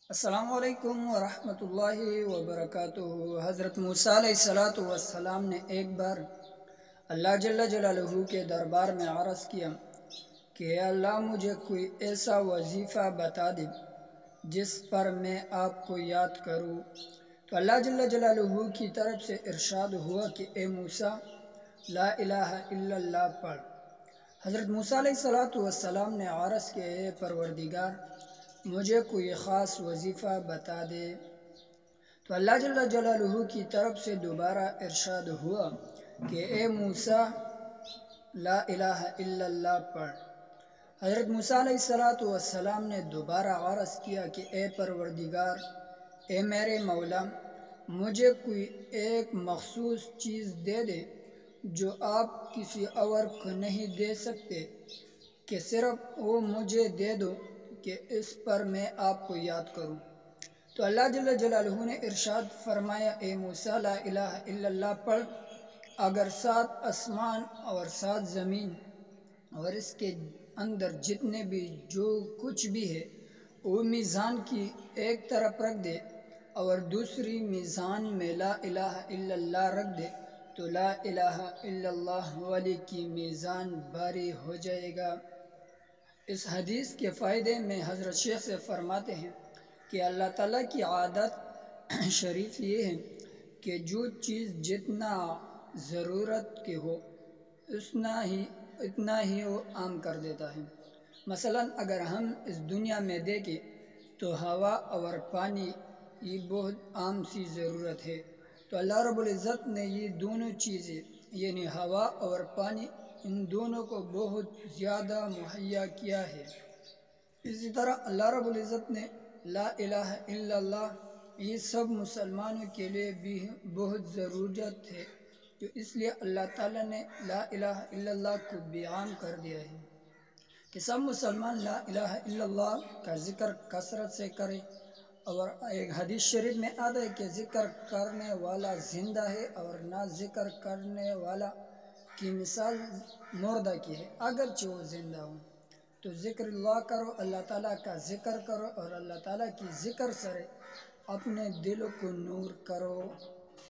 السلام علیکم ورحمۃ اللہ وبرکاتہ۔ حضرت موسیٰ علیہ السلام نے ایک بار اللہ جل جلالہ کے دربار میں عرض کیا کہ اے اللہ، مجھے کوئی ایسا وظیفہ بتا دے جس پر میں آپ کو یاد کروں۔ تو اللہ جل جلالہ کی طرف سے ارشاد ہوا کہ اے موسیٰ، لا الہ الا اللہ پڑھ۔ حضرت موسیٰ علیہ السلام نے عرض کیا، اے پروردگار، مجھے کوئی خاص وظیفہ بتا دے۔ تو اللہ جل جلالہ کی طرف سے دوبارہ ارشاد ہوا کہ اے موسیٰ، لا الہ الا اللہ پڑھ۔ حضرت موسیٰ علیہ السلام نے دوبارہ عرض کیا کہ اے پروردگار، اے میرے مولا، مجھے کوئی ایک مخصوص چیز دے دے جو آپ کسی اور کو نہیں دے سکتے، کہ صرف وہ مجھے دے دو کہ اس پر میں آپ کو یاد کروں۔ تو اللہ جل جلالہ نے ارشاد فرمایا، اے موسیٰ، لا الہ الا اللہ پڑھ۔ اگر 7 آسمان اور 7 زمین اور اس کے اندر جتنے بھی جو کچھ بھی ہے وہ میزان کی ایک طرف رکھ دے اور دوسری میزان میں لا الہ الا اللہ رکھ دے تو لا الہ الا اللہ والی کی میزان بھاری ہو جائے گا۔ اس حدیث کے فائدے میں حضرت شیخ سے فرماتے ہیں کہ اللہ تعالیٰ کی عادت شریف یہ ہے کہ جو چیز جتنا ضرورت کے ہو اتنا ہی وہ عام کر دیتا ہے۔ مثلا اگر ہم اس دنیا میں دیکھیں تو ہوا اور پانی یہ بہت عام سی ضرورت ہے، تو اللہ رب العزت نے یہ دونوں چیزیں یعنی ہوا اور پانی ان دونوں کو بہت زیادہ مہیا کیا ہے۔ اسی طرح اللہ رب العزت نے لا الہ الا اللہ یہ سب مسلمانوں کے لیے بھی بہت ضرورت ہے، تو اس لیے اللہ تعالیٰ نے لا الہ الا اللہ کو بھی عام کر دیا ہے کہ سب مسلمان لا الہ الا اللہ کا ذکر کثرت سے کریں۔ اور ایک حدیث شریف میں آتا ہے کہ ذکر کرنے والا زندہ ہے اور نہ ذکر کرنے والا کی مثال مردہ کی ہے، اگرچہ وہ زندہ ہوں۔ تو ذکر اللہ کرو، اللہ تعالیٰ کا ذکر کرو اور اللہ تعالیٰ کی ذکر سے اپنے دل کو نور کرو۔